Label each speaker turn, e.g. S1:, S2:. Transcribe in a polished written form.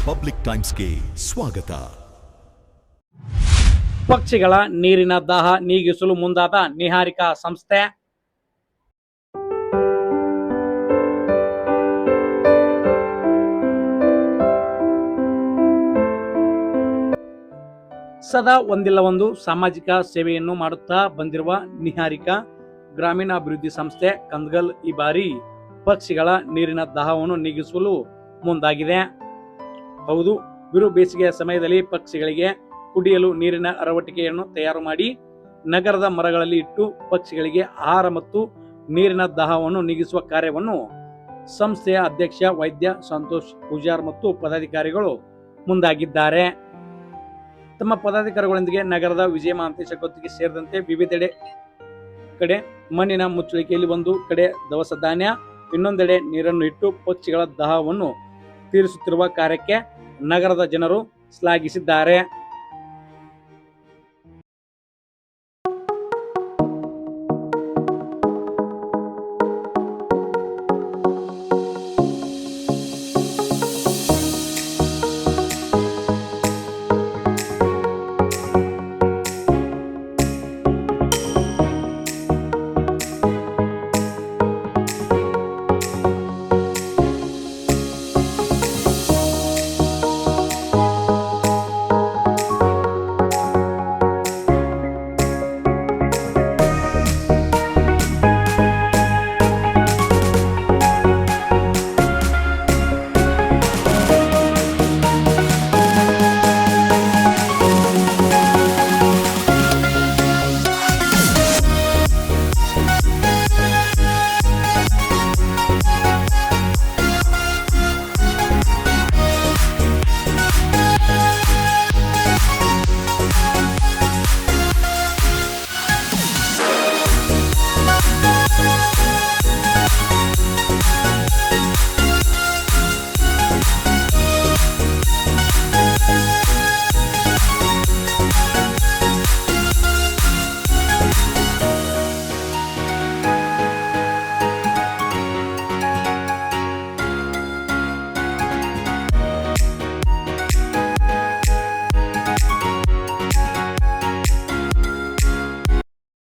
S1: Public ಟೈಮ್ಸ್ಗೆ ಸ್ವಾಗತ.
S2: ಪಕ್ಷಿಗಳ ನೀರಿನ ದಾಹ ನೀಗಿಸಲು ಮುಂದಾದ ನಿಹಾರಿಕಾ ಸಂಸ್ಥೆ. ಸದಾ ಒಂದಿಲ್ಲ ಒಂದು ಸಾಮಾಜಿಕ ಸೇವೆಯನ್ನು ಮಾಡುತ್ತಾ ಬಂದಿರುವ ನಿಹಾರಿಕಾ ಗ್ರಾಮೀಣಾಭಿವೃದ್ಧಿ ಸಂಸ್ಥೆ ಕಂದಗಲ್ ಈ ಬಾರಿ ಪಕ್ಷಿಗಳ ನೀರಿನ ದಾಹವನ್ನು ನೀಗಿಸಲು ಮುಂದಾಗಿದೆ. ಹೌದು, ಬಿರು ಬೇಸಿಗೆಯ ಸಮಯದಲ್ಲಿ ಪಕ್ಷಿಗಳಿಗೆ ಕುಡಿಯಲು ನೀರಿನ ಅರವಟಿಕೆಯನ್ನು ತಯಾರು ಮಾಡಿ ನಗರದ ಮರಗಳಲ್ಲಿ ಇಟ್ಟು ಪಕ್ಷಿಗಳಿಗೆ ಆಹಾರ ಮತ್ತು ನೀರಿನ ದಾಹವನ್ನು ನೀಗಿಸುವ ಕಾರ್ಯವನ್ನು ಸಂಸ್ಥೆಯ ಅಧ್ಯಕ್ಷ ವೈದ್ಯ ಸಂತೋಷ್ ಪೂಜಾರ್ ಮತ್ತು ಪದಾಧಿಕಾರಿಗಳು ಮುಂದಾಗಿದ್ದಾರೆ. ತಮ್ಮ ಪದಾಧಿಕಾರಿಗಳೊಂದಿಗೆ ನಗರದ ವಿಜಯ ಮಹಾಂತೇಶ ಕೊತ್ತಿಗೆ ಸೇರಿದಂತೆ ವಿವಿಧೆಡೆ ಕಡೆ ಮಣ್ಣಿನ ಮುಚ್ಚಳಿಕೆಯಲ್ಲಿ ಒಂದು ಕಡೆ ದವಸ ಧಾನ್ಯ, ಇನ್ನೊಂದೆಡೆ ನೀರನ್ನು ಇಟ್ಟು ಪಕ್ಷಿಗಳ ದಾಹವನ್ನು ತೀರಿಸುತ್ತಿರುವ ಕಾರ್ಯಕ್ಕೆ ನಗರದ ಜನರು ಶ್ಲಾಘಿಸಿದ್ದಾರೆ.